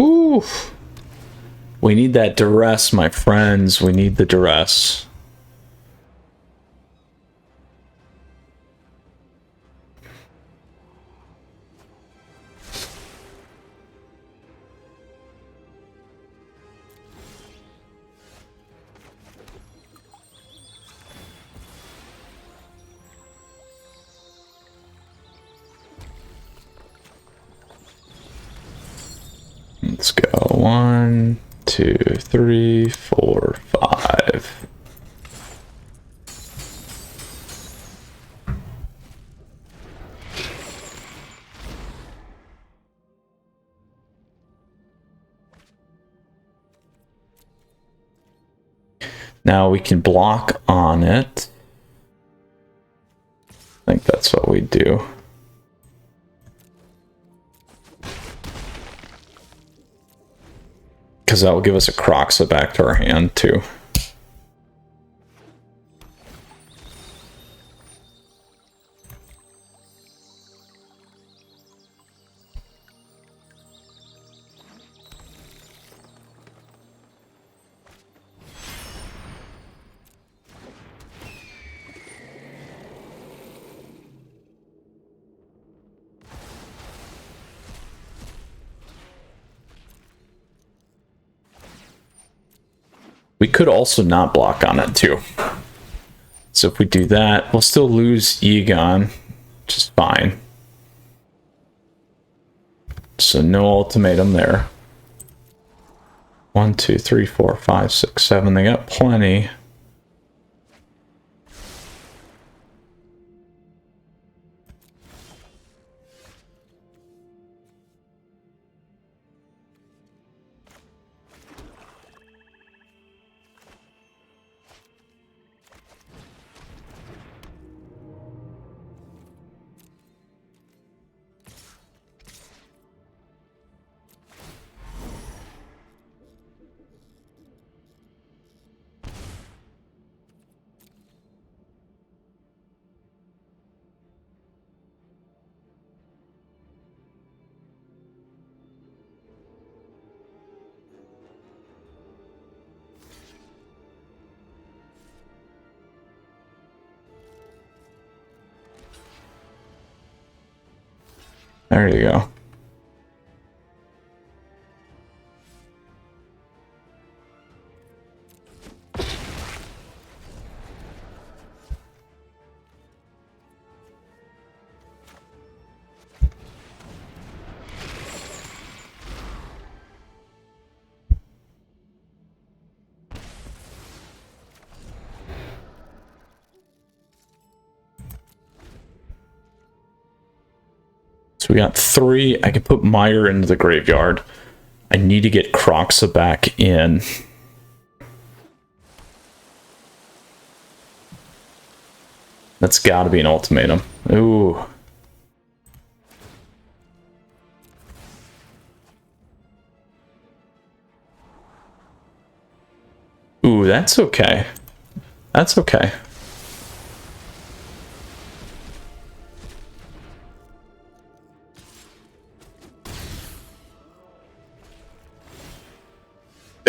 Ooh. Whew. We need that duress, my friends. We need the duress. Let's go. 1, 2, 3, 4, 5. Now we can block on it. I think that's what we do. Because that will give us a Croxa back to our hand, too. We could also not block on it too. So if we do that, we'll still lose Egon, which is fine. So no ultimatum there. 1, 2, 3, 4, 5, 6, 7. They got plenty. There you go. So we got 3. I can put Meyer into the graveyard. I need to get Croxa back in. That's got to be an ultimatum. Ooh. Ooh, that's okay. That's okay.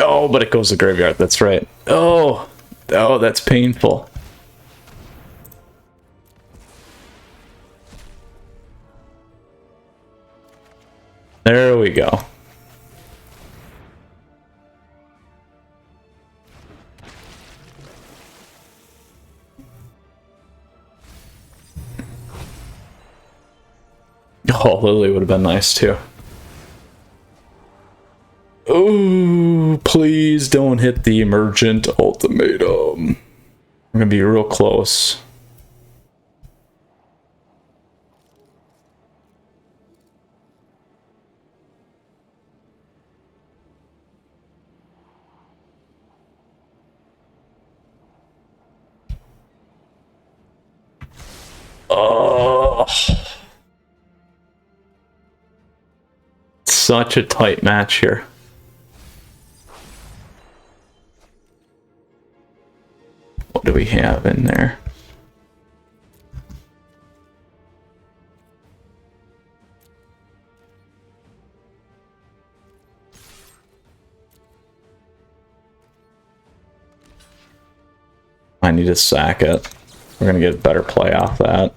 Oh, but it goes to graveyard. That's right. Oh, oh, that's painful. There we go. Oh, Lily would have been nice too. Oh, please don't hit the Emergent ultimatum. We're gonna be real close. Oh, such a tight match here. What do we have in there? need to sack it. We're gonna get better play off that.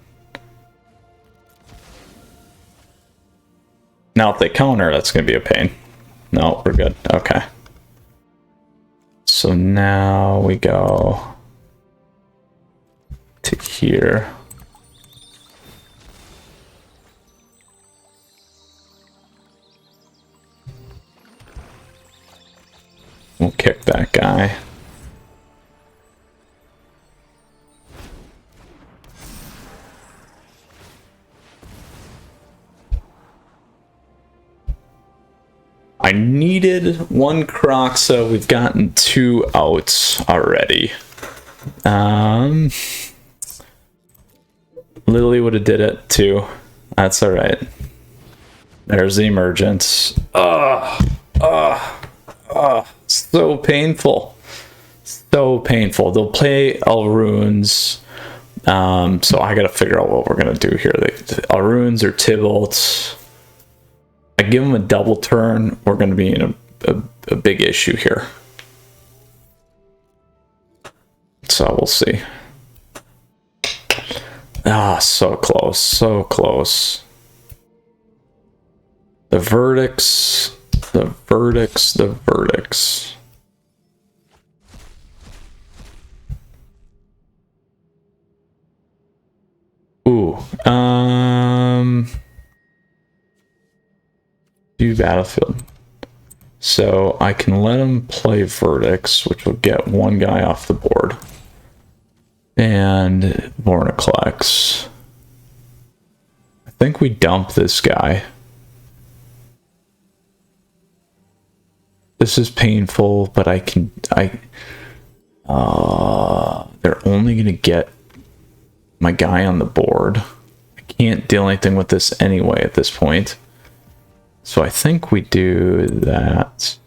Now if they counter, that's gonna be a pain. No, we're good. Okay. So now we go to here. We'll kick that guy. I needed one Croxa. We've gotten 2 outs already. Lily would have did it too. That's all right. There's the Emergent. So painful. So painful. They'll play Elrunes. So I gotta figure out what we're gonna do here. Elrunes or Tybalt. I give them a double turn, we're going to be in a big issue here. So we'll see. Ah, so close, so close. The verdicts, the verdicts, the verdicts. Ooh, do battlefield. So I can let him play verdicts, which will get 1 guy off the board. And Vorniclex. I think we dump this guy. This is painful, but they're only gonna get my guy on the board. I can't deal anything with this anyway at this point. So I think we do that.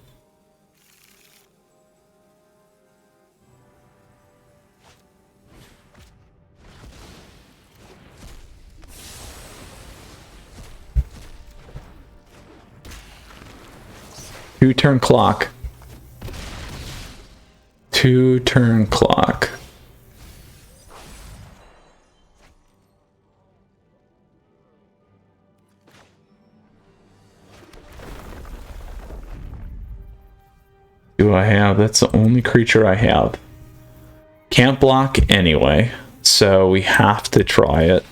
Two-turn clock. 2-turn clock. Do I have? That's the only creature I have. Can't block anyway, so we have to try it.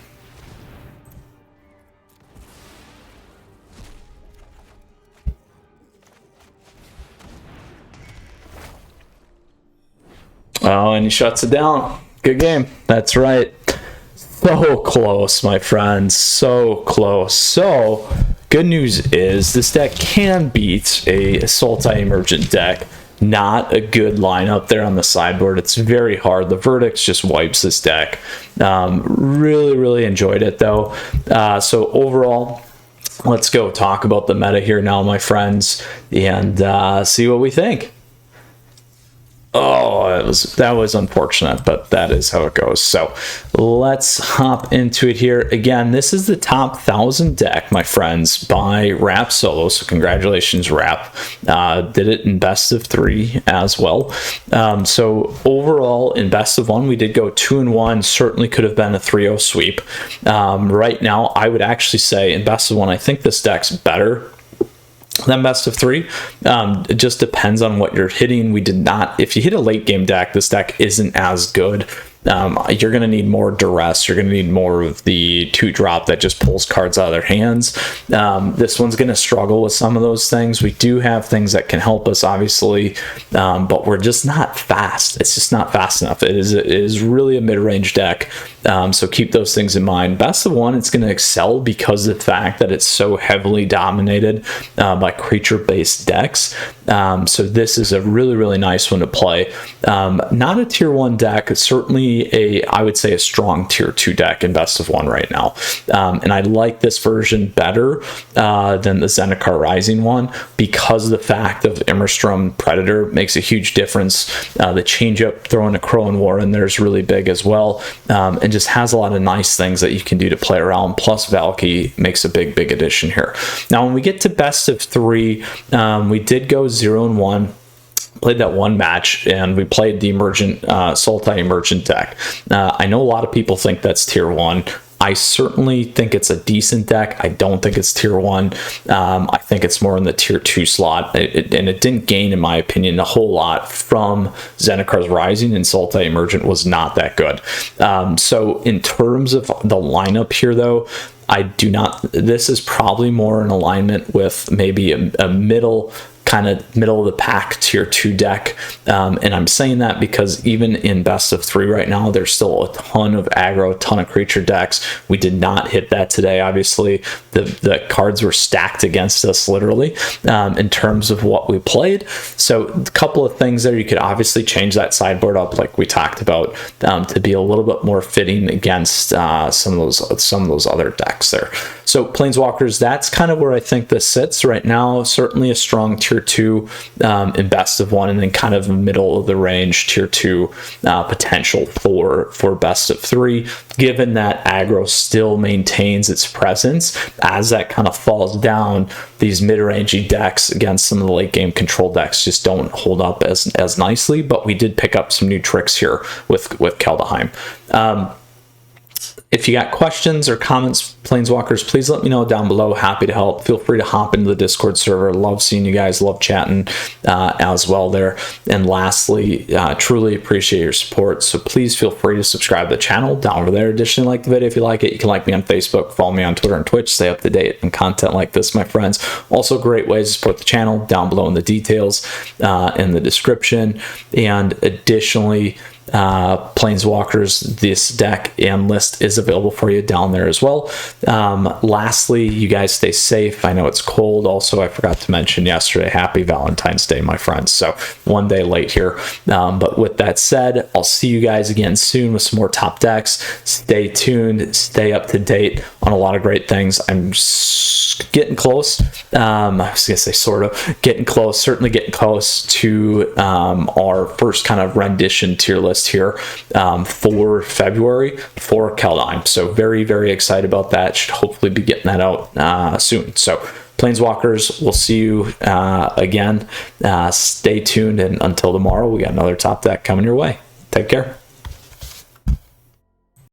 Oh, and he shuts it down. Good game. That's right. So close, my friends. So close. So, good news is this deck can beat a Sultai Emergent deck. Not a good lineup there on the sideboard. It's very hard. The verdicts just wipes this deck. Really enjoyed it though. So overall, let's go talk about the meta here now, my friends, and see what we think. Oh, that was unfortunate, but that is how it goes. So let's hop into it here. Again, this is the top 1,000 deck, my friends, by Rap Solo. So congratulations, Rap. Did it in best of 3 as well. So overall, in best of 1, we did go 2-1. Certainly could have been a 3-0 sweep. Right now, I would actually say in best of 1, I think this deck's better than best of 3. It just depends on what you're hitting. We did not, if you hit a late game deck, this deck isn't as good. You're going to need more duress. You're going to need more of the 2-drop that just pulls cards out of their hands. This one's going to struggle with some of those things. We do have things that can help us, obviously, but we're just not fast. It's just not fast enough. It is really a mid-range deck, so keep those things in mind. Best of 1, it's going to excel because of the fact that it's so heavily dominated by creature-based decks. So this is a really nice one to play. Not a tier 1 deck. It's certainly I would say a strong tier 2 deck in best of 1 right now. And I like this version better than the Zendikar Rising one because of the fact of Immerstrom Predator makes a huge difference. The changeup, throwing a Crow and War in there is really big as well, and just has a lot of nice things that you can do to play around. Plus Valky makes a big addition here. Now when we get to best of 3, we did go 0-1. played that one match, and we played the Emergent Sultai Emergent deck. I know a lot of people think that's tier 1. I certainly think it's a decent deck. I don't think it's tier 1. I think it's more in the tier 2 slot. And it didn't gain, in my opinion, a whole lot from Zendikar Rising, and Sultai Emergent was not that good. So in terms of the lineup here, though, I do not, this is probably more in alignment with maybe a middle of the pack tier 2 deck, and I'm saying that because even in best of 3 right now, there's still a ton of aggro, a ton of creature decks. We did not hit that today. Obviously the cards were stacked against us literally, in terms of what we played. So a couple of things there. You could obviously change that sideboard up like we talked about, to be a little bit more fitting against some of those other decks there. So Planeswalkers, that's kind of where I think this sits right now. Certainly a strong tier 2 in best of 1, and then kind of middle of the range tier 2 potential for best of 3, given that aggro still maintains its presence. As that kind of falls down, these mid-rangey decks against some of the late game control decks just don't hold up as nicely, but we did pick up some new tricks here with Kaldheim. If you got questions or comments, Planeswalkers, please let me know down below. Happy to help. Feel free to hop into the Discord server. Love seeing you guys. Love chatting as well there. And lastly, truly appreciate your support. So please feel free to subscribe to the channel down over there. Additionally, like the video if you like it. You can like me on Facebook, follow me on Twitter and Twitch. Stay up to date on content like this, my friends. Also, great ways to support the channel down below in the details in the description. And additionally, Planeswalkers, this deck and list is available for you down there as well. Lastly, you guys stay safe. I know it's cold. Also, I forgot to mention yesterday, happy Valentine's Day, my friends. So one day late here. But with that said, I'll see you guys again soon with some more top decks. Stay tuned, stay up to date on a lot of great things. I'm getting close. I was gonna say sort of getting close, certainly getting close to our first kind of rendition tier list here for February for Kaldheim. So very, very excited about that. Should hopefully be getting that out soon. So Planeswalkers, we'll see you again. Stay tuned, and until tomorrow, we got another top deck coming your way. Take care.